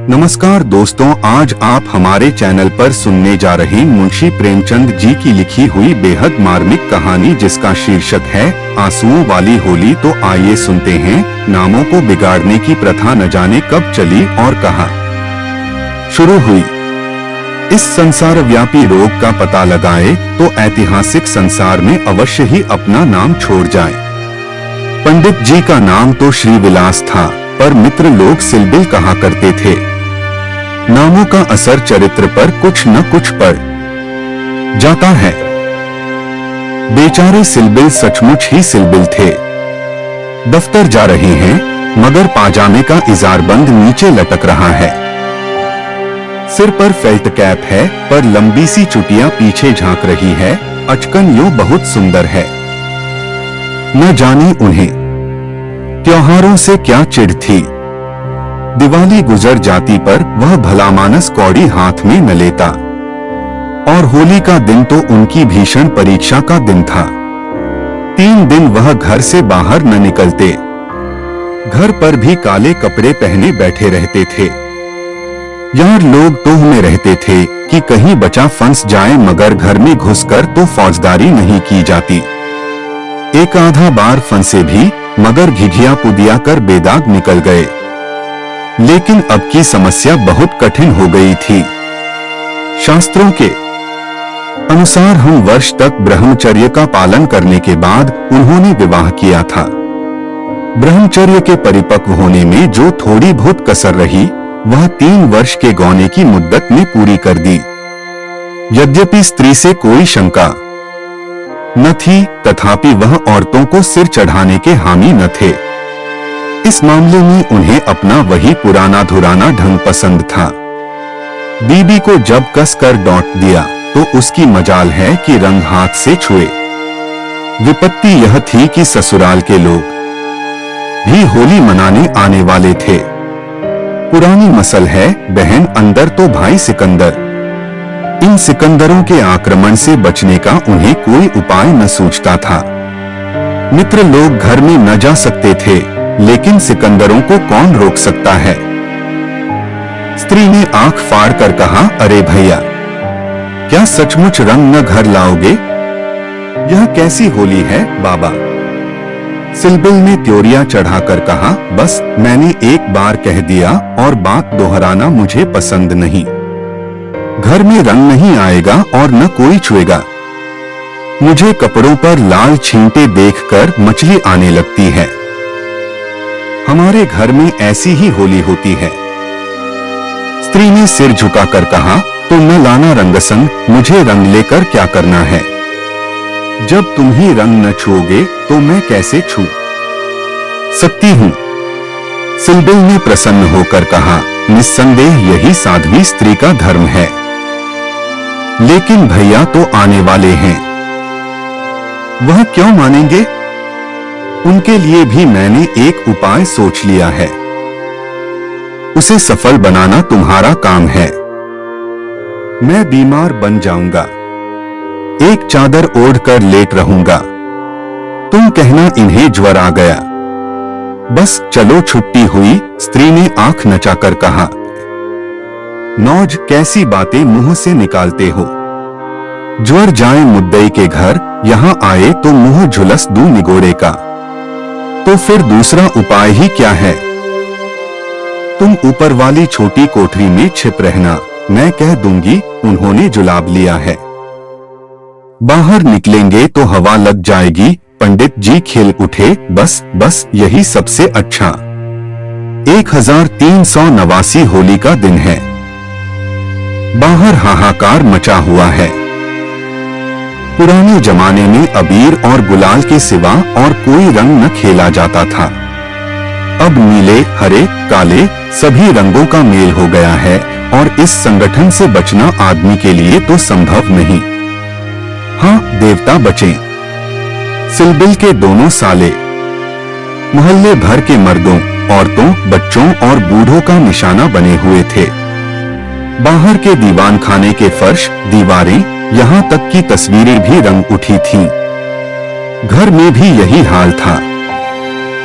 नमस्कार दोस्तों, आज आप हमारे चैनल पर सुनने जा रहे मुंशी प्रेमचंद जी की लिखी हुई बेहद मार्मिक कहानी, जिसका शीर्षक है आंसुओं वाली होली। तो आइए सुनते हैं। नामों को बिगाड़ने की प्रथा न जाने कब चली और कहां शुरू हुई। इस संसार व्यापी रोग का पता लगाए तो ऐतिहासिक संसार में अवश्य ही अपना नाम छोड़ जाए। पंडित जी का नाम तो श्री विलास था, पर मित्र लोग सिलबिल कहा करते थे। नामों का असर चरित्र पर कुछ न कुछ पड़ जाता है। बेचारे सिलबिल सचमुच ही सिलबिल थे। दफ्तर जा रहे हैं, मगर पाजामे का इजारबंद नीचे लटक रहा है। सिर पर फेल्ट कैप है, पर लंबी सी चुटिया पीछे झांक रही है। अचकन यूं बहुत सुंदर है। न जाने उन्हें त्योहारों से क्या चिढ़ थी। दिवाली गुजर जाती पर वह भलामानस कौड़ी हाथ में न लेता, और होली का दिन तो उनकी भीषण परीक्षा का दिन था। 3 दिन वह घर से बाहर न निकलते। घर पर भी काले कपड़े पहने बैठे रहते थे। यार लोग तोह में रहते थे कि कहीं बचा फंस जाए, मगर घर में घुसकर तो फौजदारी नहीं की जाती। एक आधा बार फंसे भी, मगर घिघिया पुदिया कर बेदाग निकल गए। लेकिन अब की समस्या बहुत कठिन हो गई थी। शास्त्रों के अनुसार हम वर्ष तक ब्रह्मचर्य का पालन करने के बाद उन्होंने विवाह किया था। ब्रह्मचर्य के परिपक्व होने में जो थोड़ी बहुत कसर रही, वह 3 वर्ष के गौने की मुद्दत में पूरी कर दी। यद्यपि स्त्री से कोई शंका न थी, तथापि वह औरतों को सिर चढ़ाने के हामी न थे। इस मामले में उन्हें अपना वही पुराना धुराना ढंग पसंद था। बीबी को जब कसकर डॉट दिया तो उसकी मजाल है कि रंग हाथ से छुए। विपत्ति यह थी कि ससुराल के लोग भी होली मनाने आने वाले थे। पुरानी मसल है, बहन अंदर तो भाई सिकंदर। इन सिकंदरों के आक्रमण से बचने का उन्हें कोई उपाय न सूझता था। मित्र लोग घर में न जा सकते थे, लेकिन सिकंदरों को कौन रोक सकता है। स्त्री ने आंख फाड़ कर कहा, अरे भैया, क्या सचमुच रंग न घर लाओगे? यह कैसी होली है बाबा? सिलबिल ने त्योरिया चढ़ाकर कहा, बस मैंने एक बार कह दिया और बात दोहराना मुझे पसंद नहीं। घर में रंग नहीं आएगा और न कोई छुएगा। मुझे कपड़ों पर लाल छींटे देखकर मछली आने लगती है। हमारे घर में ऐसी ही होली होती है। स्त्री ने सिर झुकाकर कहा, तो न लाना रंगसंग, मुझे रंग लेकर क्या करना है? जब तुम ही रंग न छुओगे तो मैं कैसे छू सकती हूँ? सिलबिल ने प्रसन्न होकर कहा, निस्संदेह यही साध्वी स्त्री का धर्म है। लेकिन भैया तो आने वाले हैं, वह क्यों मानेंगे? उनके लिए भी मैंने एक उपाय सोच लिया है। उसे सफल बनाना तुम्हारा काम है। मैं बीमार बन जाऊंगा, एक चादर ओढ़कर लेट रहूंगा। तुम कहना इन्हें ज्वर आ गया। बस चलो छुट्टी हुई, स्त्री ने आंख नचाकर कहा। नौज, कैसी बातें मुंह से निकालते हो? ज्वर जाए मुद्दई के घर, यहाँ आए तो मुंह झुलस दूं निगोड़े का। तो फिर दूसरा उपाय ही क्या है? तुम ऊपर वाली छोटी कोठरी में छिप रहना, मैं कह दूंगी, उन्होंने जुलाब लिया है। बाहर निकलेंगे तो हवा लग जाएगी। पंडित जी खिल उठे, बस यही सबसे अच्छा। 1389 होली का दिन है। बाहर हाहाकार मचा हुआ है। पुराने जमाने में अबीर और गुलाल के सिवा और कोई रंग न खेला जाता था। अब नीले, हरे, काले सभी रंगों का मेल हो गया है, और इस संगठन से बचना आदमी के लिए तो संभव नहीं। हाँ, देवता बचें। सिलबिल के दोनों साले मोहल्ले भर के मर्दों, औरतों, बच्चों और बूढ़ों का निशाना बने हुए थे। बाहर के दीवान खाने के फर्श, दीवारें, यहाँ तक की तस्वीरें भी रंग उठी थीं। घर में भी यही हाल था।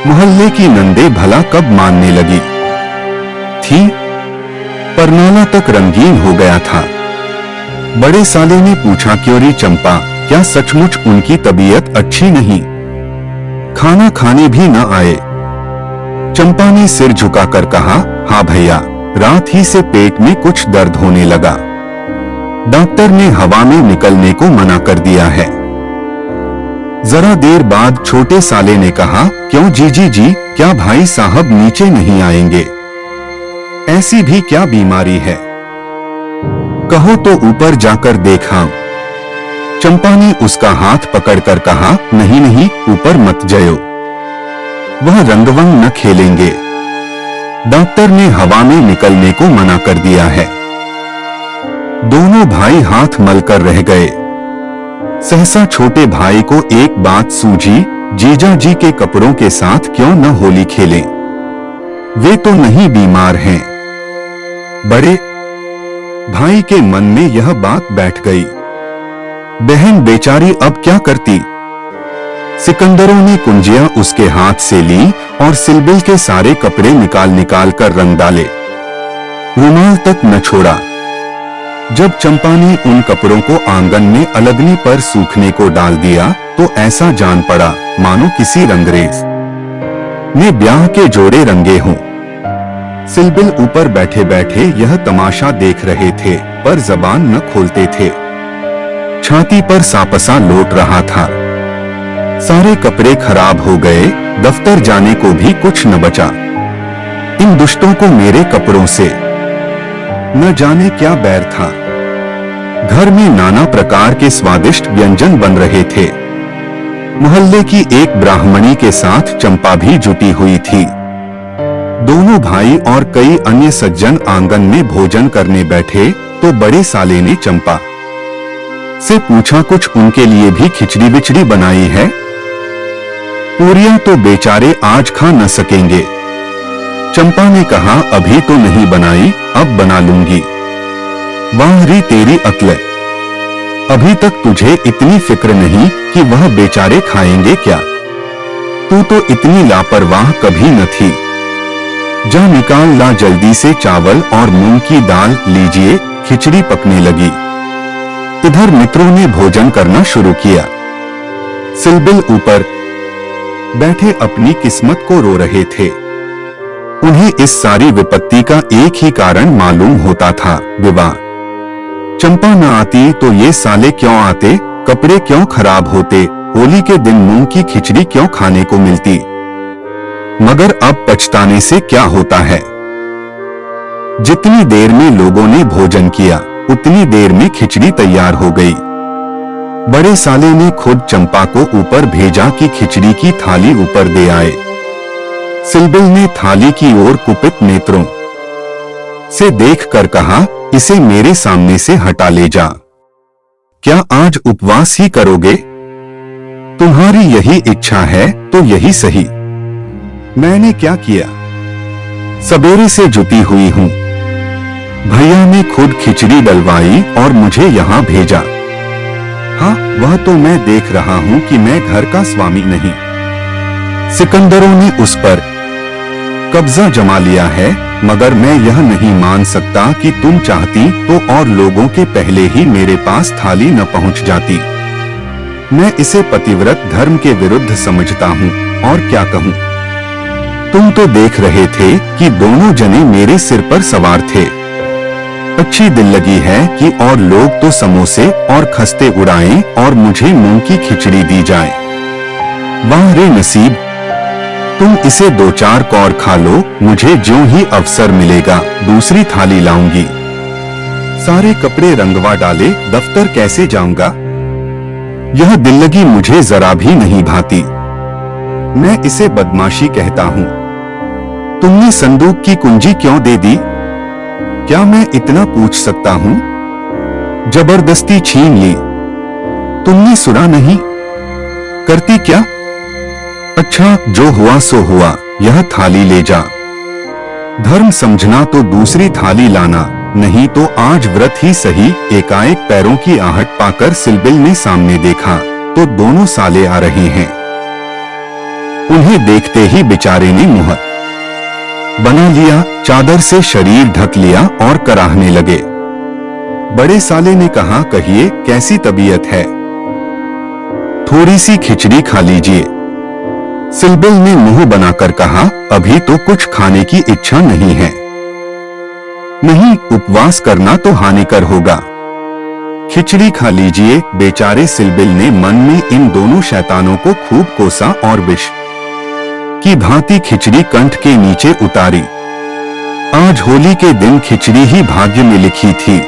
मोहल्ले की नंदे भला कब मानने लगी थी। परनाला तक रंगीन हो गया था। बड़े साले ने पूछा, क्यों री चंपा, क्या सचमुच उनकी तबीयत अच्छी नहीं? खाना खाने भी न आए? चंपा ने सिर झुकाकर कहा, हाँ भैया, रात ही से पेट में कुछ दर्द होने लगा। डॉक्टर ने हवा में निकलने को मना कर दिया है। जरा देर बाद छोटे साले ने कहा, क्यों जीजी जी, क्या भाई साहब नीचे नहीं आएंगे? ऐसी भी क्या बीमारी है? कहो तो ऊपर जाकर देखा। चंपा ने उसका हाथ पकड़कर कहा, नहीं नहीं, ऊपर मत जाओ, वह रंगवंग न खेलेंगे। डॉक्टर ने हवा में निकलने को मना कर दिया है। दोनों भाई हाथ मलकर रह गए। सहसा छोटे भाई को एक बात सूझी, जीजा जी के कपड़ों के साथ क्यों न होली खेलें? वे तो नहीं बीमार हैं। बड़े भाई के मन में यह बात बैठ गई। बहन बेचारी अब क्या करती? सिकंदरों ने कुंजियां उसके हाथ से ली और सिलबिल के सारे कपड़े निकाल निकाल कर रंग डाले। रुमाल तक न छोड़ा। जब चंपा ने उन कपड़ों को आंगन में अलगनी पर सूखने को डाल दिया तो ऐसा जान पड़ा मानो किसी रंगरेज ने ब्याह के जोड़े रंगे हों। सिलबिल ऊपर बैठे बैठे यह तमाशा देख रहे थे पर जबान न खोलते थे। छाती पर सापसा लौट रहा था। सारे कपड़े खराब हो गए, दफ्तर जाने को भी कुछ न बचा। इन दुष्टों को मेरे कपड़ों से न जाने क्या बैर था। घर में नाना प्रकार के स्वादिष्ट व्यंजन बन रहे थे। मोहल्ले की एक ब्राह्मणी के साथ चंपा भी जुटी हुई थी। दोनों भाई और कई अन्य सज्जन आंगन में भोजन करने बैठे तो बड़े साले ने चंपा से पूछा, कुछ उनके लिए भी खिचड़ी विचड़ी बनाई है? पूरियां तो बेचारे आज खा न सकेंगे। चंपा ने कहा, अभी तो नहीं बनाई, अब बना लूंगी। वाह री तेरी अक्ल, अभी तक तुझे इतनी फिक्र नहीं कि वह बेचारे खाएंगे क्या? तू तो इतनी लापरवाह कभी न थी। जा निकाल ला जल्दी से चावल और मूंग की दाल, लीजिए खिचड़ी पकने लगी। इधर मित्रों ने भोजन करना शुरू किया। सिलबिल ऊपर बैठे अपनी किस्मत को रो रहे थे। उन्हें इस सारी विपत्ति का एक ही कारण मालूम होता था, विवाह। चंपा न आती तो ये साले क्यों आते, कपड़े क्यों खराब होते, होली के दिन मूंग की खिचड़ी क्यों खाने को मिलती। मगर अब पछताने से क्या होता है। जितनी देर में लोगों ने भोजन किया उतनी देर में खिचड़ी तैयार हो गई। बड़े साले ने खुद चंपा को ऊपर भेजा कि खिचड़ी की थाली ऊपर दे आए। सिलबिल ने थाली की ओर कुपित नेत्रों से देखकर कहा, इसे मेरे सामने से हटा ले जा। क्या आज उपवास ही करोगे? तुम्हारी यही इच्छा है तो यही सही। मैंने क्या किया? सवेरे से जुटी हुई हूं। भैया ने खुद खिचड़ी डलवाई और मुझे यहाँ भेजा। हाँ, वह तो मैं देख रहा हूँ कि मैं घर का स्वामी नहीं। सिकंदरों ने उस पर कब्जा जमा लिया है, मगर मैं यह नहीं मान सकता कि तुम चाहती तो और लोगों के पहले ही मेरे पास थाली न पहुँच जाती। मैं इसे पतिव्रत धर्म के विरुद्ध समझता हूँ और क्या कहूँ। तुम तो देख रहे थे कि दोनों जने मेरे सिर पर सवार थे। अच्छी दिल लगी है कि और लोग तो समोसे और खस्ते उड़ाएं और मुझे मूंग की खिचड़ी दी जाए। वाह रे नसीब, तुम इसे 2-4 कौर खा लो, मुझे ज्यों ही अवसर मिलेगा दूसरी थाली लाऊंगी। सारे कपड़े रंगवा डाले, दफ्तर कैसे जाऊंगा? यह दिल लगी मुझे जरा भी नहीं भाती। मैं इसे बदमाशी कहता हूँ। तुमने संदूक की कुंजी क्यों दे दी? क्या मैं इतना पूछ सकता हूँ? जबरदस्ती छीन ली। तुमने सुना नहीं? करती क्या? अच्छा, जो हुआ सो हुआ, यह थाली ले जा। धर्म समझना तो दूसरी थाली लाना, नहीं तो आज व्रत ही सही। एकाएक पैरों की आहट पाकर सिलबिल ने सामने देखा तो दोनों साले आ रहे हैं। उन्हें देखते ही बेचारे ने मुंह बना लिया, चादर से शरीर ढक लिया और कराहने लगे। बड़े साले ने कहा, कहिए कैसी तबीयत है? थोड़ी सी खिचड़ी खा लीजिए। सिलबिल ने मुंह बनाकर कहा, अभी तो कुछ खाने की इच्छा नहीं है। नहीं, उपवास करना तो हानिकर होगा। खिचड़ी खा लीजिए। बेचारे सिलबिल ने मन में इन दोनों शैतानों को खूब कोसा और विष की भांति खिचड़ी कंठ के नीचे उतारी। आज होली के दिन खिचड़ी ही भाग्य में लिखी थी।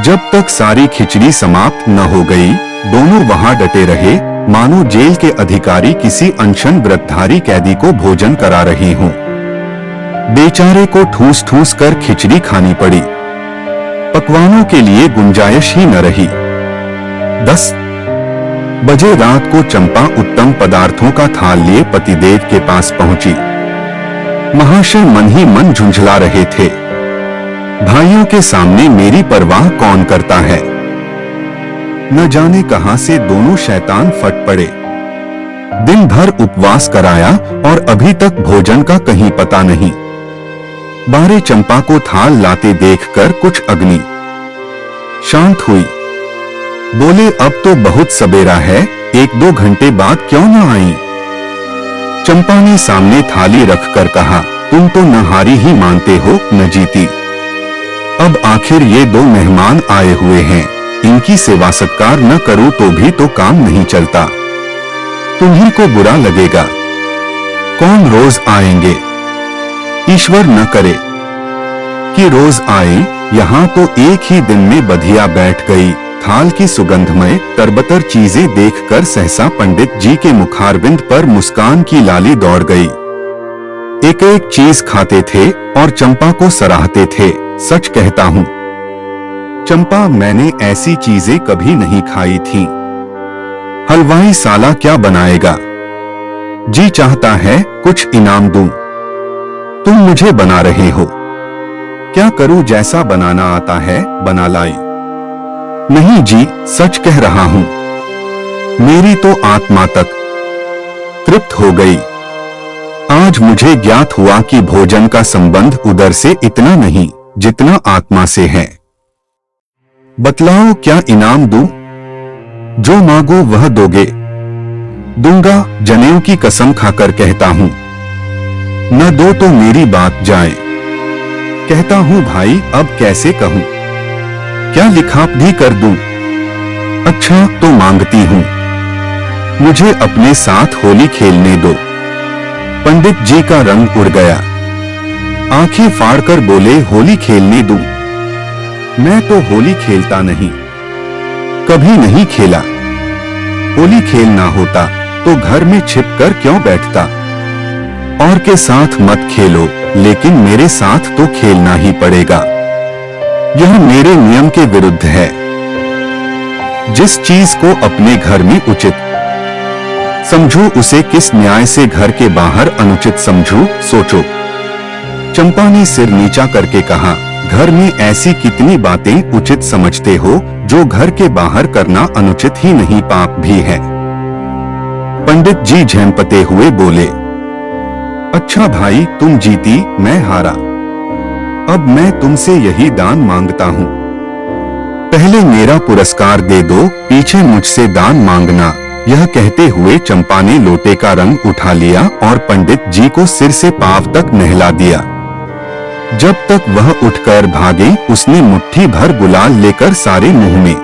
जब तक सारी खिचड़ी समाप्त न हो गई, दोनों वहां डटे रहे, मानो जेल के अधिकारी किसी अनशन व्रतधारी कैदी को भोजन करा रहे हों। बेचारे को ठूस ठूस कर खिचड़ी खानी पड़ी। पकवानों के लिए गुंजाइश ही न रही। 10 बजे रात को चंपा उत्तम पदार्थों का थाल लिए पतिदेव के पास पहुंची। महाशय मन ही मन झुंझला रहे थे। भाइयों के सामने मेरी परवाह कौन करता है? न जाने कहां से दोनों शैतान फट पड़े। दिन भर उपवास कराया और अभी तक भोजन का कहीं पता नहीं। बारे चंपा को थाल लाते देखकर कुछ अग्नि शांत हुई। बोले, अब तो बहुत सबेरा है, 1-2 घंटे बाद क्यों न आई? चंपा ने सामने थाली रखकर कहा, तुम तो न हारी ही मानते हो न जीती। अब आखिर ये 2 मेहमान आए हुए हैं, इनकी सेवा सत्कार न करूं तो भी तो काम नहीं चलता। तुम्हीं को बुरा लगेगा। कौन रोज आएंगे? ईश्वर न करे कि रोज आए। यहाँ तो एक ही दिन में बधिया बैठ गई। थाल की सुगंधमय तरबतर चीजें देखकर सहसा पंडित जी के मुखारविंद पर मुस्कान की लाली दौड़ गई। एक एक चीज खाते थे और चंपा को सराहते थे। सच कहता हूँ चंपा, मैंने ऐसी चीजें कभी नहीं खाई थी। हलवाई साला क्या बनाएगा? जी चाहता है कुछ इनाम दूं। तुम मुझे बना रहे हो। क्या करूं? जैसा बनाना आता है बना लाई। नहीं जी, सच कह रहा हूं। मेरी तो आत्मा तक तृप्त हो गई। आज मुझे ज्ञात हुआ कि भोजन का संबंध उदर से इतना नहीं जितना आत्मा से है। बतलाओ क्या इनाम दूं? जो मांगो वह दोगे? दूंगा, जनेऊ की कसम खाकर कहता हूं। न दो तो मेरी बात जाए। कहता हूं भाई, अब कैसे कहूं? क्या लिखाप भी कर दूं? अच्छा तो मांगती हूं, मुझे अपने साथ होली खेलने दो। पंडित जी का रंग उड़ गया। आंखें फाड़कर बोले, होली खेलने दूं? मैं तो होली खेलता नहीं, कभी नहीं खेला। होली खेलना होता तो घर में छिपकर क्यों बैठता? और के साथ मत खेलो, लेकिन मेरे साथ तो खेलना ही पड़ेगा। यह मेरे नियम के विरुद्ध है। जिस चीज को अपने घर में उचित समझो, उसे किस न्याय से घर के बाहर अनुचित समझूं? सोचो। चंपा ने सिर नीचा करके कहा, घर में ऐसी कितनी बातें उचित समझते हो जो घर के बाहर करना अनुचित ही नहीं पाप भी है। पंडित जी झेंपते हुए बोले, अच्छा भाई, तुम जीती, मैं हारा। अब मैं तुमसे यही दान मांगता हूँ। पहले मेरा पुरस्कार दे दो, पीछे मुझसे दान मांगना। यह कहते हुए चंपा ने लोटे का रंग उठा लिया और पंडित जी को सिर से पांव तक नहला दिया। जब तक वह उठकर भागे, उसने मुट्ठी भर गुलाल लेकर सारे मुंह में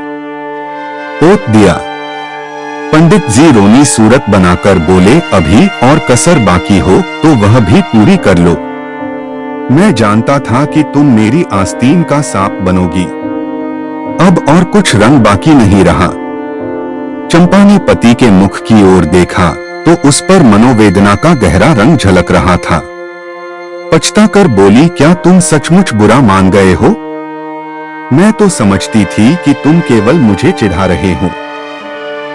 पोत दिया। पंडित जी रोनी सूरत बनाकर बोले, अभी और कसर बाकी हो तो वह भी पूरी कर लो। मैं जानता था कि तुम मेरी आस्तीन का सांप बनोगी। अब और कुछ रंग बाकी नहीं रहा। चंपा ने पति के मुख की ओर देखा तो उस पर मनोवेदना का गहरा रंग झलक रहा था। पछताकर बोली, क्या तुम सचमुच बुरा मान गए हो? मैं तो समझती थी कि तुम केवल मुझे चिढ़ा रहे हो।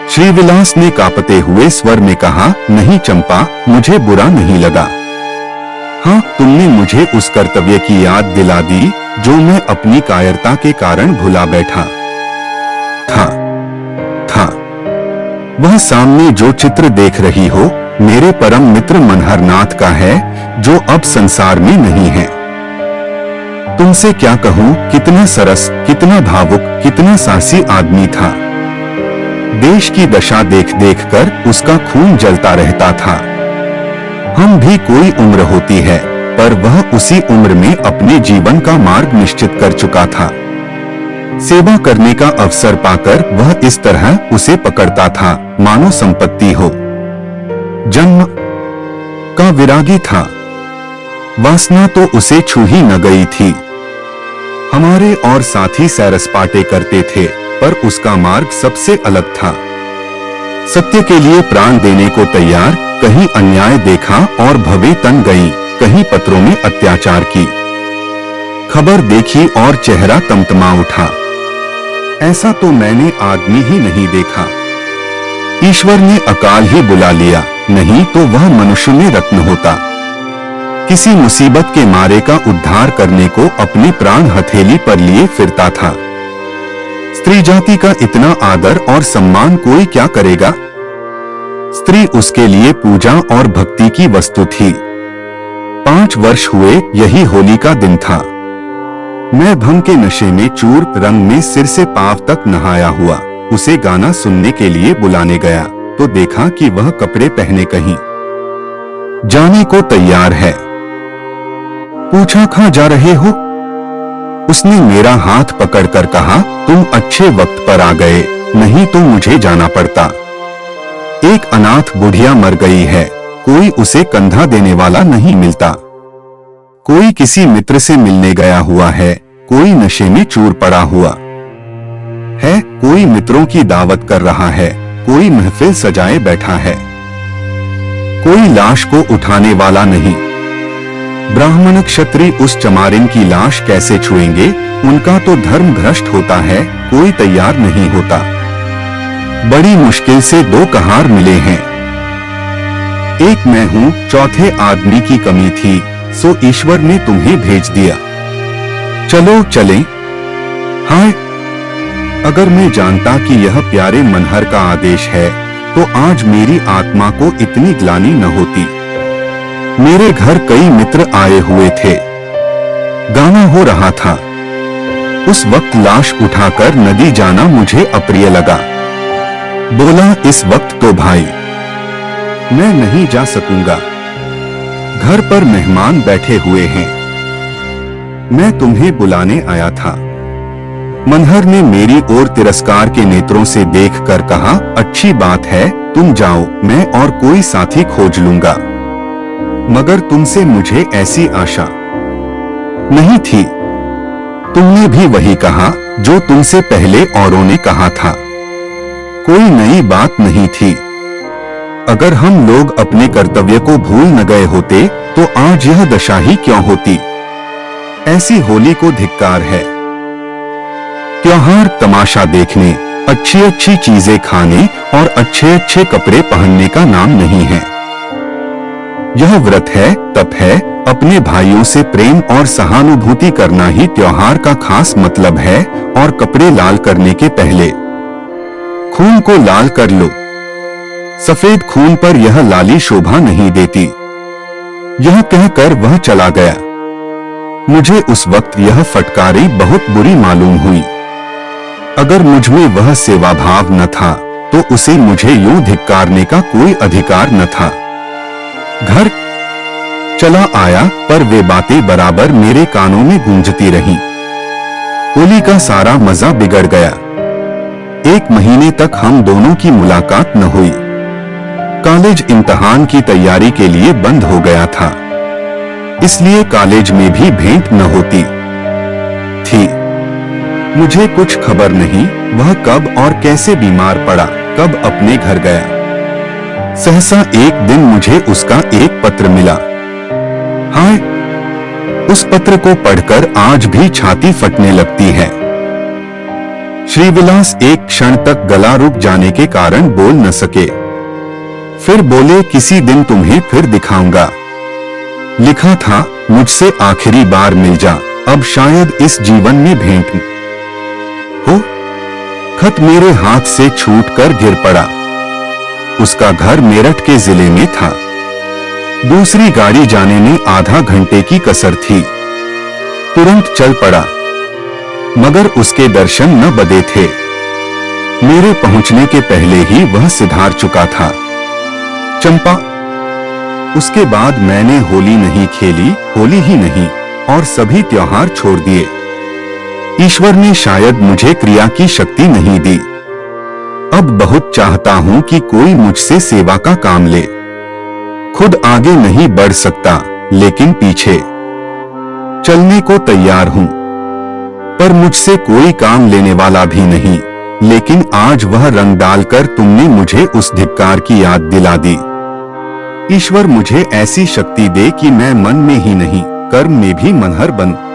श्रीविलास ने कांपते हुए स्वर में कहा, नहीं चंपा, मुझे बुरा नहीं लगा। हाँ, तुमने मुझे उस कर्तव्य की याद दिला दी जो मैं अपनी कायरता के कारण भुला बैठा था। वह सामने जो चित्र देख रही हो मेरे परम मित्र मनहरनाथ का है, जो अब संसार में नहीं है। तुमसे क्या कहूं, कितना सरस, कितना भावुक, कितना साहसी आदमी था। देश की दशा देख देख कर उसका खून जलता रहता था। हम भी कोई उम्र होती है, पर वह उसी उम्र में अपने जीवन का मार्ग निश्चित कर चुका था। सेवा करने का अवसर पाकर वह इस तरह उसे पकड़ता था, मानो संपत्ति हो। जन्म का विरागी था, वासना तो उसे छू ही न गई थी। हमारे और साथी सैर-सपाटे करते थे, पर उसका मार्ग सबसे अलग था। सत्य के लिए प्राण देने को तैयार, कहीं अन्याय देखा और भवे तन गई, कहीं पत्रों में अत्याचार की खबर देखी और चेहरा तमतमा उठा। ऐसा तो मैंने आदमी ही नहीं देखा। ईश्वर ने अकाल ही बुला लिया, नहीं तो वह मनुष्य में रत्न होता। किसी मुसीबत के मारे का उद्धार करने को अपने प्राण हथेली पर लिए फिरता था। स्त्री जाति का इतना आदर और सम्मान कोई क्या करेगा। स्त्री उसके लिए पूजा और भक्ति की वस्तु थी। 5 वर्ष हुए, यही होली का दिन था। मैं भंग के नशे में चूर रंग में सिर से पांव तक नहाया हुआ उसे गाना सुनने के लिए बुलाने गया, तो देखा कि वह कपड़े पहने कहीं जाने को तैयार है। पूछा, कहां जा रहे हो? उसने मेरा हाथ पकड़कर कहा, तुम अच्छे वक्त पर आ गए, नहीं तो मुझे जाना पड़ता। एक अनाथ बुढ़िया मर गई है, कोई उसे कंधा देने वाला नहीं मिलता। कोई किसी मित्र से मिलने गया हुआ है, कोई नशे में चूर पड़ा हुआ है, कोई मित्रों की दावत कर रहा है, कोई महफिल सजाए बैठा है। कोई लाश को उठाने वाला नहीं। ब्राह्मण क्षत्रिय उस चमारिन की लाश कैसे छुएंगे? उनका तो धर्म भ्रष्ट होता है, कोई तैयार नहीं होता। बड़ी मुश्किल से 2 कहार मिले हैं। एक मैं हूं, चौथे आदमी की कमी थी, सो ईश्वर ने तुम्हें भेज दिया। चलो चलें। हाय, अगर मैं जानता कि यह प्यारे मनहर का आदेश है, तो आज मेरी आत्मा को इतनी ग्लानि न होती। मेरे घर कई मित्र आए हुए थे, गाना हो रहा था। उस वक्त लाश उठाकर नदी जाना मुझे अप्रिय लगा। बोला, इस वक्त तो भाई मैं नहीं जा सकूंगा, घर पर मेहमान बैठे हुए हैं। मैं तुम्हें बुलाने आया था। मनहर ने मेरी ओर तिरस्कार के नेत्रों से देखकर कहा, अच्छी बात है, तुम जाओ, मैं और कोई साथी खोज लूंगा। मगर तुमसे मुझे ऐसी आशा नहीं थी। तुमने भी वही कहा जो तुमसे पहले औरों ने कहा था। कोई नई बात नहीं थी। अगर हम लोग अपने कर्तव्य को भूल न गए होते, तो आज यह दशा ही क्यों होती। ऐसी होली को धिक्कार है। त्योहार तमाशा देखने, अच्छी अच्छी चीजें खाने और अच्छे अच्छे कपड़े पहनने का नाम नहीं है। यह व्रत है, तप है, अपने भाइयों से प्रेम और सहानुभूति करना ही त्योहार का खास मतलब है। और कपड़े लाल करने के पहले खून को लाल कर लो। सफेद खून पर यह लाली शोभा नहीं देती। यह कहकर वह चला गया। मुझे उस वक्त यह फटकारी बहुत बुरी मालूम हुई। अगर मुझमें वह सेवा भाव न था, तो उसे मुझे यूं धिक्कारने का कोई अधिकार न था। घर चला आया, पर वे बातें बराबर मेरे कानों में गूंजती रहीं। होली का सारा मजा बिगड़ गया। 1 महीने तक हम दोनों की मुलाकात न हुई। कॉलेज इम्तिहान की तैयारी के लिए बंद हो गया था, इसलिए कॉलेज में भी भेंट न होती थी। मुझे कुछ खबर नहीं, वह कब और कैसे बीमार पड़ा, कब अपने घर गया। सहसा एक दिन मुझे उसका एक पत्र मिला। हाय, उस पत्र को पढ़कर आज भी छाती फटने लगती है। श्रीविलास एक क्षण तक गला रुक जाने के कारण बोल न सके। फिर बोले, किसी दिन तुम्हें फिर दिखाऊंगा। लिखा था, मुझसे आखिरी बार मिल जा, अब शायद इस जीवन में भेंट हो। खत मेरे हाथ से छूटकर गिर पड़ा। उसका घर मेरठ के जिले में था। दूसरी गाड़ी जाने में आधा घंटे की कसर थी। तुरंत चल पड़ा, मगर उसके दर्शन न बदे थे। मेरे पहुंचने के पहले ही वह सिधार चुका था। चंपा। उसके बाद मैंने होली नहीं खेली, होली ही नहीं, और सभी त्योहार छोड़ दिए। ईश्वर ने शायद मुझे क्रिया की शक्ति नहीं दी। अब बहुत चाहता हूं कि कोई मुझसे सेवा का काम ले। खुद आगे नहीं बढ़ सकता, लेकिन पीछे चलने को तैयार हूं। पर मुझसे कोई काम लेने वाला भी नहीं। लेकिन आज वह रंग डालकर तुमने मुझे उस धिक्कार की याद दिला दी। ईश्वर मुझे ऐसी शक्ति दे कि मैं मन में ही नहीं, कर्म में भी मनहर बनूं।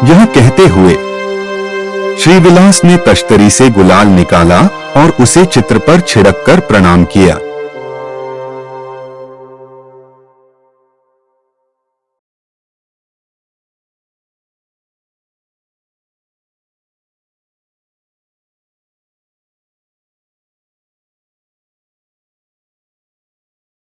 यह कहते हुए श्रीविलास ने तश्तरी से गुलाल निकाला और उसे चित्र पर छिड़ककर प्रणाम किया।